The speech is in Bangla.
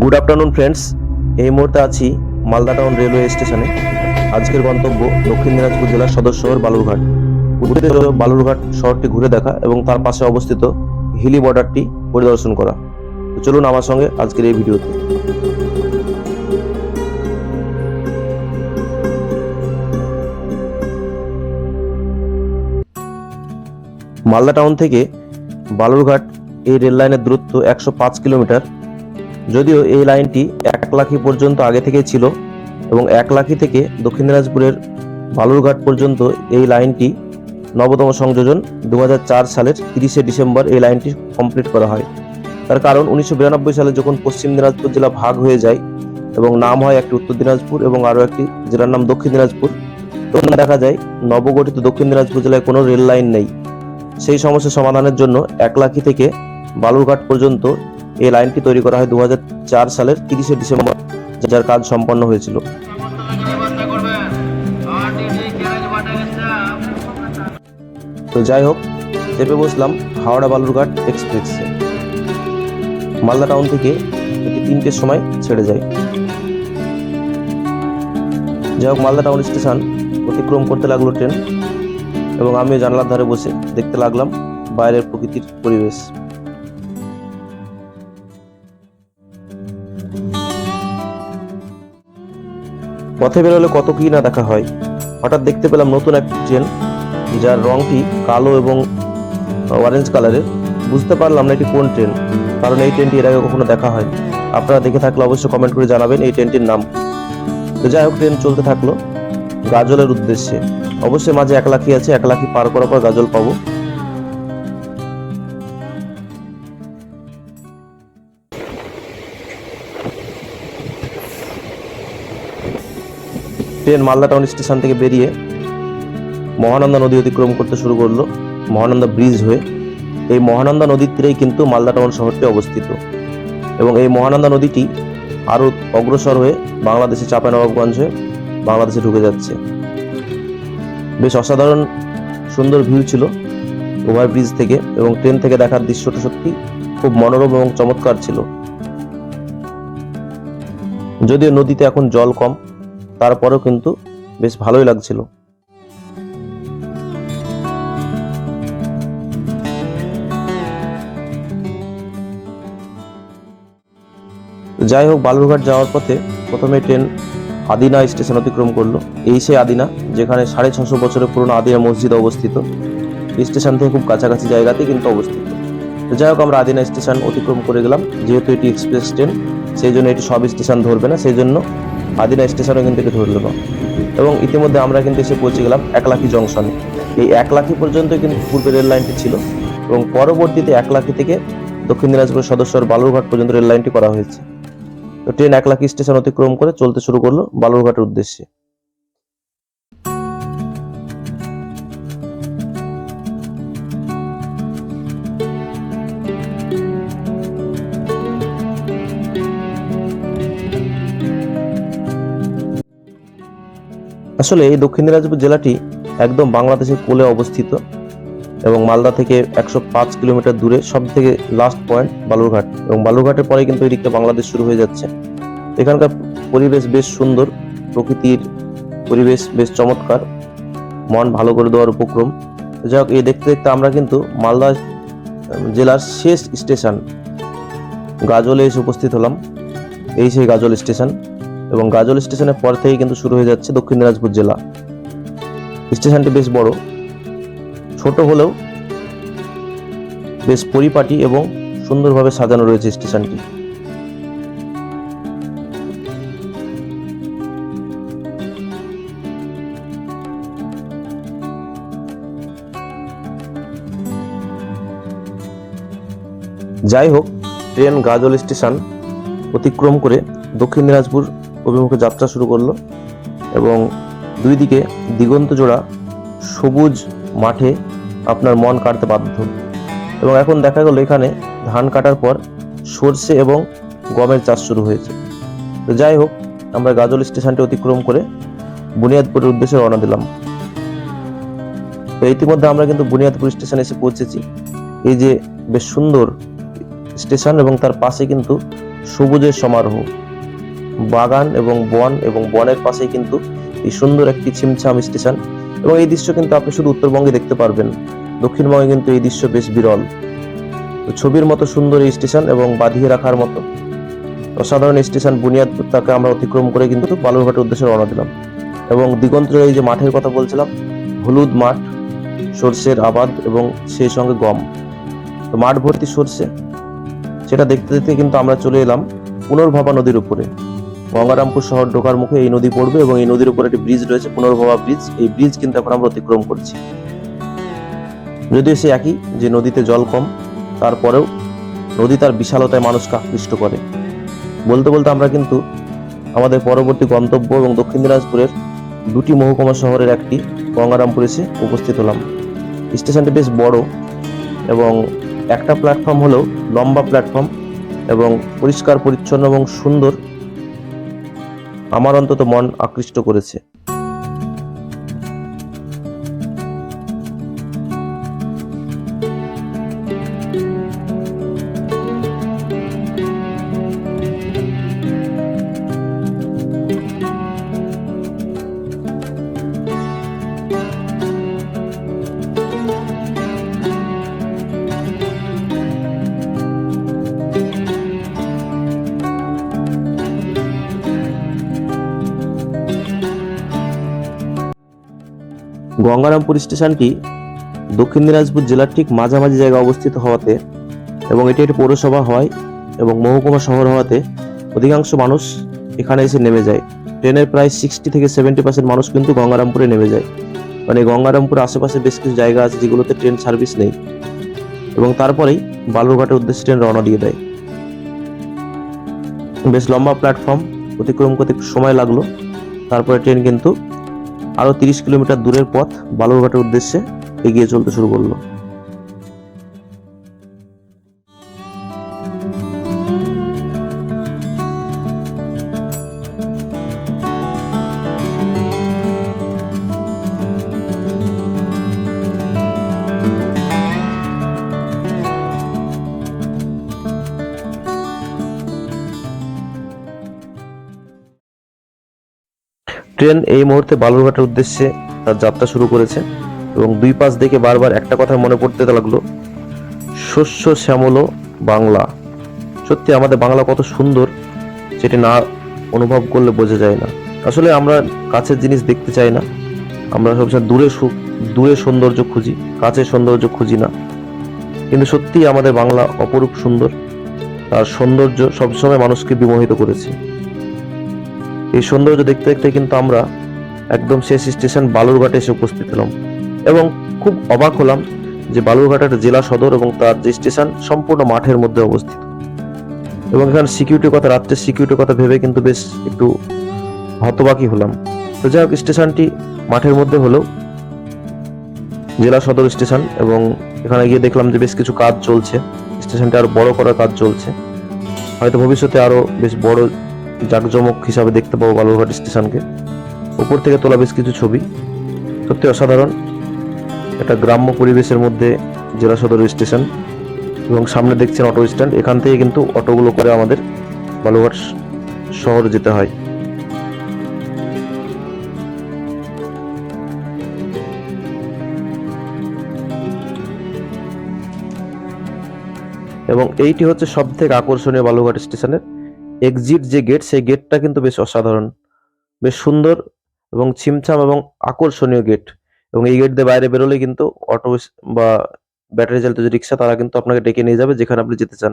গুড আফটারনুন ফ্রেন্ডস, এই মুহূর্তে আছি মালদা টাউন রেলওয়ে স্টেশনে। আজকের গন্তব্য দক্ষিণ দিনাজপুর জেলার সদর শহর বালুরঘাট। উদ্দেশ্য হলো বালুরঘাট শহরটি ঘুরে দেখা এবং তার পাশে অবস্থিত হিলি বর্ডারটি পরিদর্শন করা। তো চলুন আমার সঙ্গে আজকের এই ভিডিওতে। মালদা টাউন থেকে বালুরঘাট এই রেল লাইনের দূরত্ব 105 কিলোমিটার। যদিও এই লাইনটি 1 লাখি পর্যন্ত আগে থেকেই ছিল এবং 1 লাখি থেকে দক্ষিণ দিনাজপুরের বালুরঘাট পর্যন্ত এই লাইনটি নবতম সংযোজন 2004 সালের 30শে ডিসেম্বর এই লাইনটি কমপ্লিট করা হয়। তার কারণ 1992 সালে যখন পশ্চিম দিনাজপুর জেলা ভাগ হয়ে যায় এবং নাম হয় একটি উত্তর দিনাজপুর এবং আরও একটি জেলার নাম দক্ষিণ দিনাজপুর, তখন দেখা যায় নবগঠিত দক্ষিণ দিনাজপুর জেলায় কোনো রেল লাইন নেই। সেই সমস্যা সমাধানের জন্য 1 লাখি থেকে বালুরঘাট পর্যন্ত এই লাইনটি তৈরি করা হয় 2004 সালের 30শে ডিসেম্বর, যার কাজ সম্পন্ন হয়েছিল। তো যাই হোক, চেপে বসলাম হাওড়া বালুরঘাট এক্সপ্রেসে। মালদা টাউন থেকে এটি 3টের সময় ছেড়ে যায়। যাই হোক, মালদা টাউন স্টেশন অতিক্রম করতে লাগলো ট্রেন এবং আমি জানালার ধারে বসে দেখতে লাগলাম বাইরের প্রকৃতির পরিবেশ। পথে বেরোলে কত কি না দেখা হয়। হঠাৎ দেখতে পেলাম নতুন একটি ট্রেন, যার রংটি কালো এবং অরেঞ্জ কালারের। বুঝতে পারলাম না এটি কোন ট্রেন, কারণ এই ট্রেনটি এর আগে কখনো দেখা হয়। আপনারা দেখে থাকলে অবশ্যই কমেন্ট করে জানাবেন এই ট্রেনটির নাম। তো যাই হোক, ট্রেন চলতে থাকলো গাজলের উদ্দেশ্যে। অবশ্যই মাঝে 1 লাখি আছে, 1 লাখি পার করার পর গাজল পাবো। ট্রেন মালদা টাউন স্টেশন থেকে বেরিয়ে মহানন্দা নদী অতিক্রম করতে শুরু করলো মহানন্দা ব্রিজ হয়ে। এই মহানন্দা নদীর তীরেই কিন্তু মালদা টাউন শহরটি অবস্থিত এবং এই মহানন্দা নদীটি আরও অগ্রসর হয়ে বাংলাদেশে চাঁপাইনবাবগঞ্জ হয়ে বাংলাদেশে ঢুকে যাচ্ছে। বেশ অসাধারণ সুন্দর ভিউ ছিল ওভার ব্রিজ থেকে, এবং ট্রেন থেকে দেখার দৃশ্যটা সত্যি খুব মনোরম এবং চমৎকার ছিল। যদিও নদীতে এখন জল কম, তারপরেও কিন্তু বেশ ভালোই লাগছিল। যাই হোক, বালুরঘাট যাওয়ার পথে প্রথমে ট্রেন আদিনা স্টেশন অতিক্রম করলো। এই সেই আদিনা যেখানে 650 বছরের পুরনো আদিনা মসজিদ অবস্থিত। স্টেশন থেকে খুব কাছাকাছি জায়গাতেই কিন্তু অবস্থিত। তো যাই হোক, আমরা আদিনা স্টেশন অতিক্রম করে গেলাম। যেহেতু এটি এক্সপ্রেস ট্রেন, সেই জন্য এটি সব স্টেশন ধরবে না, সেই জন্য আদিনা স্টেশনও কিন্তু এটি ধরল না। এবং ইতিমধ্যে আমরা কিন্তু এসে পৌঁছে গেলাম 1 লাখি জংশনে। এই 1 লাখি পর্যন্ত কিন্তু পূর্বে রেল লাইনটি ছিল এবং পরবর্তীতে 1 লাখি থেকে দক্ষিণ দিনাজপুরের সদর শহর বালুরঘাট পর্যন্ত রেল লাইনটি করা হয়েছে। তো ট্রেন 1 লাখি স্টেশন অতিক্রম করে চলতে শুরু করলো বালুরঘাটের উদ্দেশ্যে। আসলে এই দক্ষিণ দিনাজপুর জেলাটি একদম বাংলাদেশের কোলে অবস্থিত এবং মালদা থেকে 105 কিলোমিটার দূরে সব থেকে লাস্ট পয়েন্ট বালুরঘাট, এবং বালুরঘাটের পরে কিন্তু এই দিকটা বাংলাদেশ শুরু হয়ে যাচ্ছে। এখানকার পরিবেশ বেশ সুন্দর, প্রকৃতির পরিবেশ বেশ চমৎকার, মন ভালো করে দেওয়ার উপক্রম। যাই হোক, এই দেখতে দেখতে আমরা কিন্তু মালদা জেলার শেষ স্টেশন গাজলে এসে উপস্থিত হলাম। এই সেই গাজল স্টেশন, এবং গাজল স্টেশনের পর থেকেই কিন্তু শুরু হয়ে যাচ্ছে দক্ষিণ দিনাজপুর জেলা। স্টেশনটি বেশ বড়, ছোট হলেও বেশ পরিপাটি এবং সুন্দরভাবে সাজানো রয়েছে স্টেশনটি। যাই হোক, ট্রেন গাজল স্টেশন অতিক্রম করে দক্ষিণ দিনাজপুর অভিমুখে যাত্রা শুরু করলো এবং দুই দিকে দিগন্ত জোড়া সবুজ মাঠে আপনার মন কাটতে বাধ্য। এবং এখন দেখা গেল এখানে ধান কাটার পর সর্ষে এবং গমের চাষ শুরু হয়েছে। তো যাই হোক, আমরা গাজল স্টেশনটি অতিক্রম করে বুনিয়াদপুরের উদ্দেশ্যে রওনা দিলাম। তো ইতিমধ্যে আমরা কিন্তু বুনিয়াদপুর স্টেশনে এসে পৌঁছেছি। এই যে বেশ সুন্দর স্টেশন এবং তার পাশে কিন্তু সবুজের সমারোহ, বাগান এবং বন, এবং বনের পাশেই কিন্তু এই সুন্দর একটি ছিমছাম স্টেশন। এবং এই দৃশ্য কিন্তু আপনি শুধু উত্তরবঙ্গে দেখতে পারবেন, দক্ষিণবঙ্গে কিন্তু এই দৃশ্য বেশ বিরল। তো ছবির মতো সুন্দর এই স্টেশন এবং বাঁধিয়ে রাখার মতো অসাধারণ স্টেশন বুনিয়াদটাকে আমরা অতিক্রম করে কিন্তু বালুরঘাটের উদ্দেশ্যে রওনা দিলাম। এবং দিগন্তের এই যে মাঠের কথা বলছিলাম, হলুদ মাঠ, সর্ষের আবাদ এবং সেই সঙ্গে গম, তো মাঠ ভর্তি সর্ষে, সেটা দেখতে দেখতে কিন্তু আমরা চলে এলাম পুনর্ভবা নদীর উপরে। গঙ্গারামপুর শহর ঢোকার মুখে এই নদী পড়বে এবং এই নদীর উপরে একটি ব্রিজ রয়েছে, পুনর্ভবা ব্রিজ। এই ব্রিজ কিন্তু এখন আমরা অতিক্রম করছি। যদিও সে একই, যে নদীতে জল কম, তারপরেও নদী তার বিশালতায় মানুষকে আকৃষ্ট করে। বলতে বলতে আমরা কিন্তু আমাদের পরবর্তী গন্তব্য এবং দক্ষিণ দিনাজপুরের দুটি মহকুমা শহরের একটি গঙ্গারামপুর এসে উপস্থিত হলাম। স্টেশনটি বেশ বড় এবং একটা প্ল্যাটফর্ম হলেও লম্বা প্ল্যাটফর্ম এবং পরিষ্কার পরিচ্ছন্ন এবং সুন্দর, আমার অন্তত মন আকৃষ্ট করেছে। গঙ্গারামপুর স্টেশনটি দক্ষিণ দিনাজপুর জেলার ঠিক মাঝামাঝি জায়গায় অবস্থিত হওয়াতে এবং এটি একটি পৌরসভা হওয়ায় এবং মহকুমা শহর হওয়াতে অধিকাংশ মানুষ এখানে এসে নেমে যায়। ট্রেনের প্রায় 60 থেকে 70% মানুষ কিন্তু গঙ্গারামপুরে নেমে যায়। মানে গঙ্গারামপুর আশেপাশে বেশ কিছু জায়গা আছে যেগুলোতে ট্রেন সার্ভিস নেই, এবং তারপরেই বালুরঘাটের উদ্দেশ্যে ট্রেন রওনা দিয়ে দেয়। বেশ লম্বা প্ল্যাটফর্ম অতিক্রম করতে একটু সময় লাগলো। তারপরে ট্রেন কিন্তু আরো 30 কিলোমিটার দূরের পথ বালুরঘাটের উদ্দেশ্যে এগিয়ে চলতে শুরু করলো। ট্রেন এই মুহূর্তে বালুরঘাটের উদ্দেশ্যে তার যাত্রা শুরু করেছে এবং দুই পাশ দেখে বারবার একটা কথা মনে পড়তে লাগলো, শস্য শ্যামল বাংলা। সত্যি আমাদের বাংলা কত সুন্দর, সেটি না অনুভব করলে বোঝা যায় না। আসলে আমরা কাছের জিনিস দেখতে চাই না, আমরা সবসময় দূরে সৌন্দর্য খুঁজি, কাছের সৌন্দর্য খুঁজি না। কিন্তু সত্যি আমাদের বাংলা অপরূপ সুন্দর, তার সৌন্দর্য সবসময় মানুষকে বিমোহিত করেছে। এই সৌন্দর্য দেখতে দেখতে কিন্তু আমরা একদম শেষ স্টেশন বালুরঘাটে এসে উপস্থিত হলাম এবং খুব অবাক হলাম যে বালুরঘাটের জেলা সদর এবং তার যে স্টেশন সম্পূর্ণ মাঠের মধ্যে অবস্থিত। এবং এখানে সিকিউরিটির কথা, রাত্রের সিকিউরিটির কথা ভেবে কিন্তু বেশ একটু হতবাকি হলাম। তো যাই হোক, স্টেশনটি মাঠের মধ্যে হলেও জেলা সদর স্টেশন, এবং এখানে গিয়ে দেখলাম যে বেশ কিছু কাজ চলছে, স্টেশনটি আরো বড় করার কাজ চলছে। হয়তো ভবিষ্যতে আরো বেশ বড় জাঁকজমক হিসাবে দেখতে পাবো বালুরঘাট স্টেশনকে। উপর থেকে তোলা বেশ কিছু ছবি, সত্যি অসাধারণ। একটা গ্রাম্য পরিবেশের মধ্যে জেলা সদর স্টেশন, এবং সামনে দেখছেন অটো স্ট্যান্ড। এখান থেকে কিন্তু অটোগুলো করে আমাদের বালুরঘাট শহর যেতে হয়। এবং এইটি হচ্ছে সব থেকে আকর্ষণীয় বালুরঘাট স্টেশনের এক্সিট যে গেট, সেই গেটটা কিন্তু বেশ অসাধারণ, বেশ সুন্দর এবং ছিমছাম এবং আকর্ষণীয় গেট। এবং এই গেট দিয়ে বাইরে বেরোলে কিন্তু অটো বা ব্যাটারি চালিত যে রিক্সা, তারা কিন্তু আপনাকে ডেকে নিয়ে যাবে যেখানে আপনি যেতে চান।